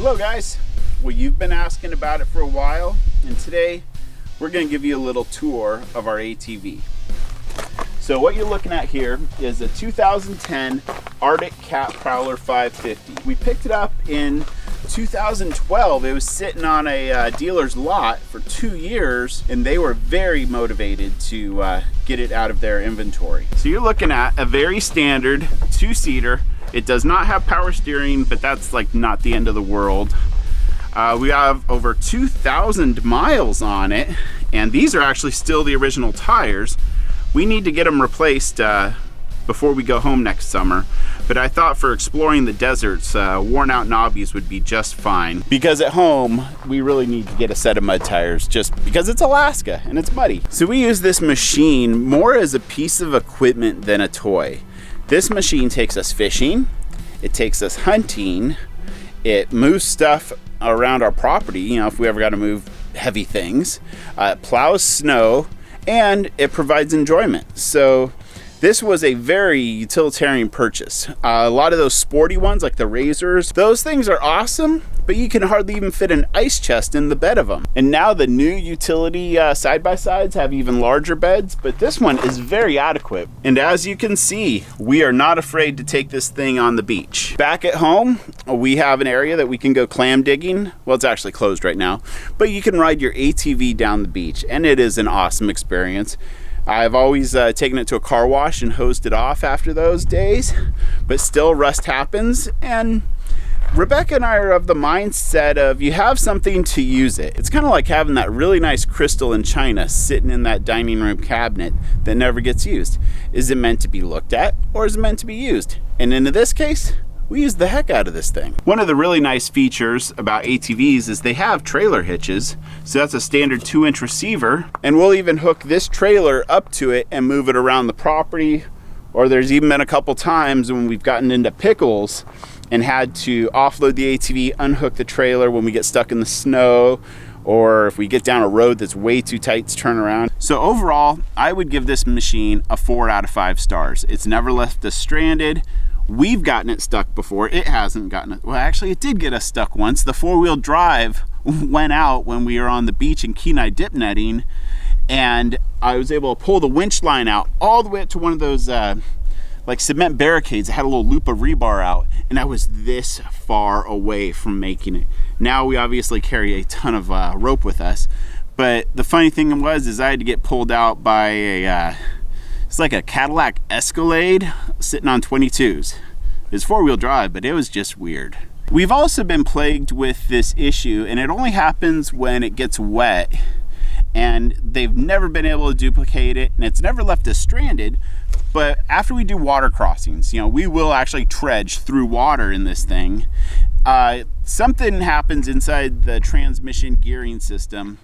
Hello guys. Well, you've been asking about it for a while, and today we're going to give you a little tour of our ATV. So what you're looking at here is a 2010 Arctic Cat Prowler 550. We picked it up in 2012. It was sitting on a dealer's lot for 2 years, and they were very motivated to get it out of their inventory. So you're looking at a very standard two-seater. It does not have power steering, but that's like not the end of the world. We have over 2,000 miles on it, and these are actually still the original tires. We need to get them replaced before we go home next summer, but I thought for exploring the deserts, worn out knobbies would be just fine. Because at home, we really need to get a set of mud tires just because it's Alaska and it's muddy. So we use this machine more as a piece of equipment than a toy. This machine takes us fishing, it takes us hunting, it moves stuff around our property, you know, if we ever got to move heavy things, it plows snow, and it provides enjoyment. So this was a very utilitarian purchase. A lot of those sporty ones like the Razors, those things are awesome, but you can hardly even fit an ice chest in the bed of them. And now the new utility side-by-sides have even larger beds, but this one is very adequate. And as you can see, we are not afraid to take this thing on the beach. Back at home, we have an area that we can go clam digging. Well, it's actually closed right now, but you can ride your ATV down the beach, and it is an awesome experience. I've always taken it to a car wash and hosed it off after those days, but still rust happens. And Rebecca and I are of the mindset of you have something to use it. It's kind of like having that really nice crystal in China sitting in that dining room cabinet that never gets used. Is it meant to be looked at, or is it meant to be used? And in this case, we use the heck out of this thing. One of the really nice features about ATVs is they have trailer hitches. So that's a standard 2-inch receiver, and we'll even hook this trailer up to it and move it around the property. Or there's even been a couple times when we've gotten into pickles and had to offload the ATV, unhook the trailer when we get stuck in the snow, or if we get down a road that's way too tight to turn around. So overall, I would give this machine a 4 out of 5 stars. It's never left us stranded. We've gotten it stuck before. It hasn't gotten it. Well, actually, it did get us stuck once. The 4-wheel drive went out when we were on the beach in Kenai dip netting, and I was able to pull the winch line out all the way up to one of those like cement barricades that had a little loop of rebar out, and I was this far away from making it. Now we obviously carry a ton of rope with us, but the funny thing was I had to get pulled out by a it's like a Cadillac Escalade sitting on 22s. It's 4-wheel drive, but it was just weird. We've also been plagued with this issue, and it only happens when it gets wet, and they've never been able to duplicate it, and it's never left us stranded. But after we do water crossings, you know, we will actually trudge through water in this thing. Something happens inside the transmission gearing system,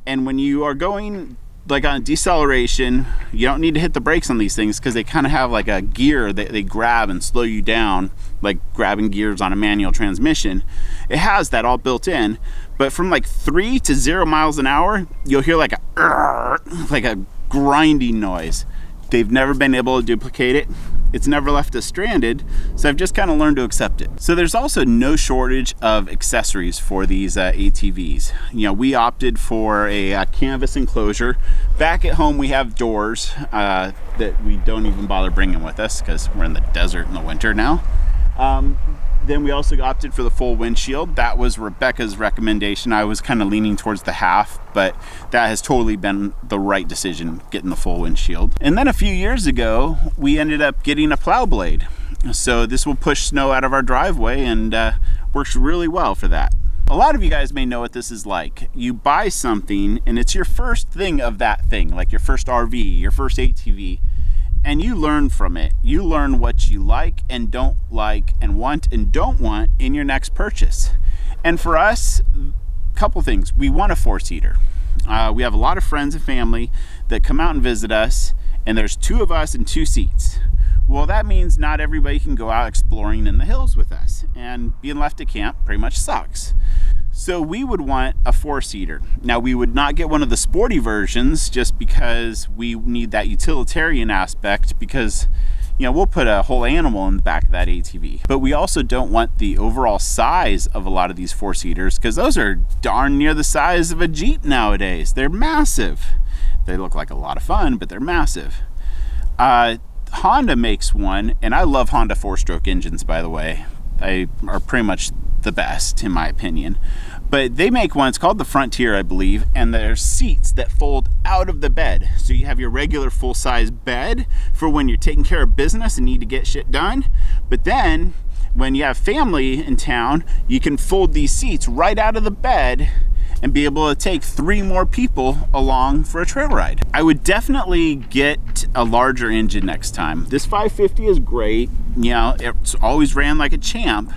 and when you are going like on deceleration, you don't need to hit the brakes on these things because they kind of have like a gear that they grab and slow you down, like grabbing gears on a manual transmission. It has that all built in, but from like 3 to 0 miles an hour, you'll hear like a grinding noise. They've never been able to duplicate it. It's never left us stranded, so I've just kind of learned to accept it. So there's also no shortage of accessories for these ATVs. You know, we opted for a canvas enclosure. Back at home, we have doors that we don't even bother bringing with us because we're in the desert in the winter now. Then we also opted for the full windshield. That was Rebecca's recommendation. I was kind of leaning towards the half, but that has totally been the right decision, getting the full windshield. And then a few years ago, we ended up getting a plow blade. So this will push snow out of our driveway and works really well for that. A lot of you guys may know what this is like. You buy something and it's your first thing of that thing, like your first RV, your first ATV. And you learn from it. You learn what you like and don't like and want and don't want in your next purchase. And for us, a couple things. We want a 4-seater. We have a lot of friends and family that come out and visit us, and there's 2 of us and 2 seats. Well, that means not everybody can go out exploring in the hills with us, and being left to camp pretty much sucks. So we would want a 4-seater. Now, we would not get one of the sporty versions just because we need that utilitarian aspect, because you know, we'll put a whole animal in the back of that ATV. But we also don't want the overall size of a lot of these four-seaters, because those are darn near the size of a Jeep nowadays. They're massive. They look like a lot of fun, but they're massive. Honda makes one, and I love Honda four-stroke engines, by the way. They are pretty much the best, in my opinion. But they make one, it's called the Frontier, I believe, and there's seats that fold out of the bed. So you have your regular full-size bed for when you're taking care of business and need to get shit done. But then, when you have family in town, you can fold these seats right out of the bed and be able to take 3 more people along for a trail ride. I would definitely get a larger engine next time. This 550 is great. You know, it's always ran like a champ,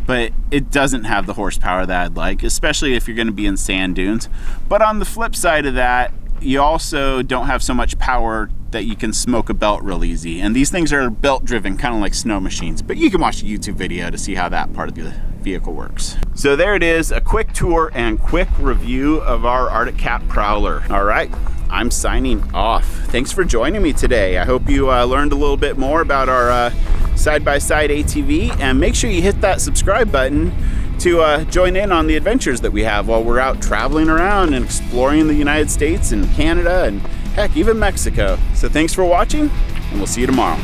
but it doesn't have the horsepower that I'd like, especially if you're gonna be in sand dunes. But on the flip side of that, you also don't have so much power that you can smoke a belt real easy. And these things are belt driven, kind of like snow machines, but you can watch a YouTube video to see how that part of the vehicle works. So there it is, a quick tour and quick review of our Arctic Cat Prowler. All right, I'm signing off. Thanks for joining me today. I hope you learned a little bit more about our side-by-side ATV, and make sure you hit that subscribe button to join in on the adventures that we have while we're out traveling around and exploring the United States and Canada and heck, even Mexico. So thanks for watching, and we'll see you tomorrow.